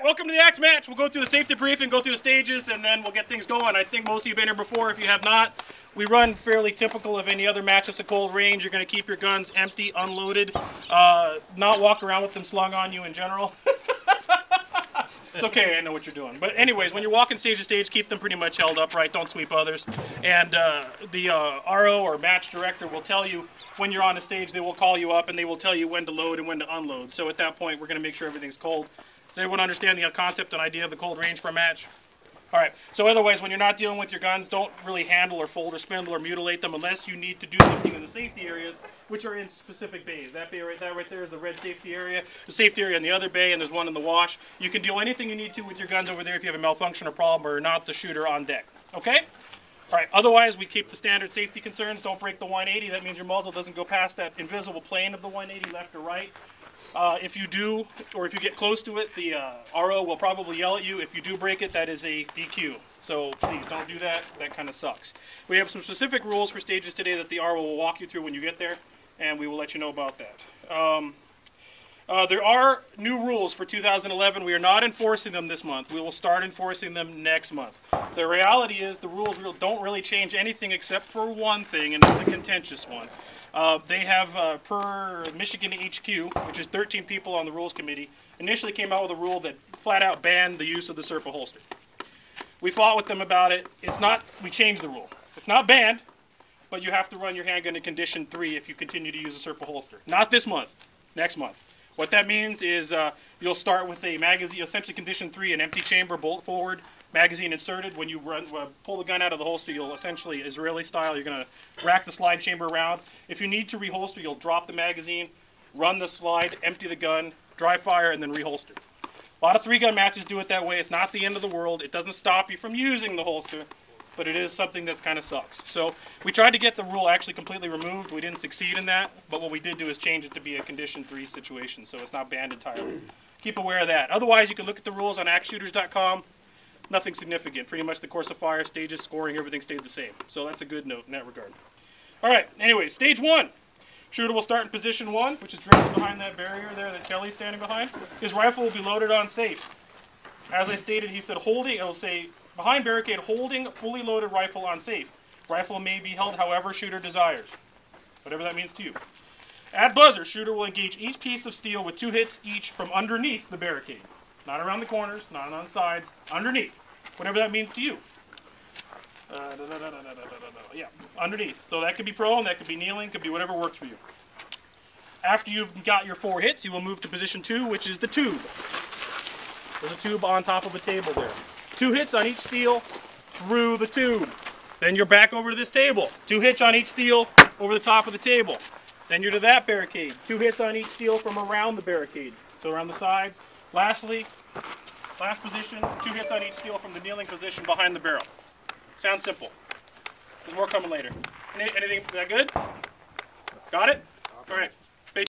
welcome to the Axe match. We'll go through the safety briefing, go through the stages, and then we'll get things going. I think most of you have been here before. If you have not, we run fairly typical of any other match that's a cold range. You're going to keep your guns empty, unloaded, not walk around with them slung on you in general. It's okay, I know what you're doing. But anyways, when you're walking stage to stage, keep them pretty much held upright. Don't sweep others. And the RO or match director will tell you when you're on the stage. They will call you up and they will tell you when to load and when to unload. So at that point, we're going to make sure everything's cold. Does everyone understand the concept and idea of the cold range for a match? All right, so otherwise, when you're not dealing with your guns, don't really handle or fold or spindle or mutilate them unless you need to do something in the safety areas, which are in specific bays. That bay right there is the red safety area. The safety area in the other bay, and there's one in the wash. You can do anything you need to with your guns over there if you have a malfunction or problem or not the shooter on deck, okay? All right, otherwise, we keep the standard safety concerns. Don't break the 180. That means your muzzle doesn't go past that invisible plane of the 180 left or right. If you do, or if you get close to it, the RO will probably yell at you. If you do break it, that is a DQ. So please don't do that. That kind of sucks. We have some specific rules for stages today that the RO will walk you through when you get there, and we will let you know about that. There are new rules for 2011. We are not enforcing them this month. We will start enforcing them next month. The reality is the rules don't really change anything except for one thing, and it's a contentious one. They have, per Michigan HQ, which is 13 people on the rules committee, initially came out with a rule that flat out banned the use of the Serpa holster. We fought with them about it. We changed the rule. It's not banned, but you have to run your handgun in condition 3 if you continue to use a Serpa holster. Not this month, next month. What that means is you'll start with a magazine, essentially condition 3, an empty chamber, bolt forward, magazine inserted. When you pull the gun out of the holster, you'll essentially, Israeli style, you're going to rack the slide chamber around. If you need to reholster, you'll drop the magazine, run the slide, empty the gun, dry fire, and then reholster. A lot of 3-gun matches do it that way. It's not the end of the world. It doesn't stop you from using the holster, but it is something that kind of sucks. So we tried to get the rule actually completely removed. We didn't succeed in that, but what we did do is change it to be a condition 3 situation, so it's not banned entirely. Keep aware of that. Otherwise, you can look at the rules on axeshooters.com. Nothing significant. Pretty much the course of fire, stages, scoring, everything stayed the same. So that's a good note in that regard. All right, anyway, stage 1. Shooter will start in position 1, which is directly behind that barrier there that Kelly's standing behind. His rifle will be loaded on safe. As I stated, he said holding, it'll say behind barricade, holding fully loaded rifle on safe. Rifle may be held however shooter desires. Whatever that means to you. At buzzer, shooter will engage each piece of steel with 2 hits each from underneath the barricade. Not around the corners, not on the sides, underneath. Whatever that means to you. Yeah, underneath. So that could be prone, that could be kneeling, could be whatever works for you. After you've got your 4 hits, you will move to position 2, which is the tube. There's a tube on top of a table there. 2 hits on each steel through the tube. Then you're back over to this table. 2 hits on each steel over the top of the table. Then you're to that barricade. 2 hits on each steel from around the barricade. So around the sides. Lastly, last position, 2 hits on each steel from the kneeling position behind the barrel. Sounds simple. There's more coming later. Anything, is that good? Got it? All right.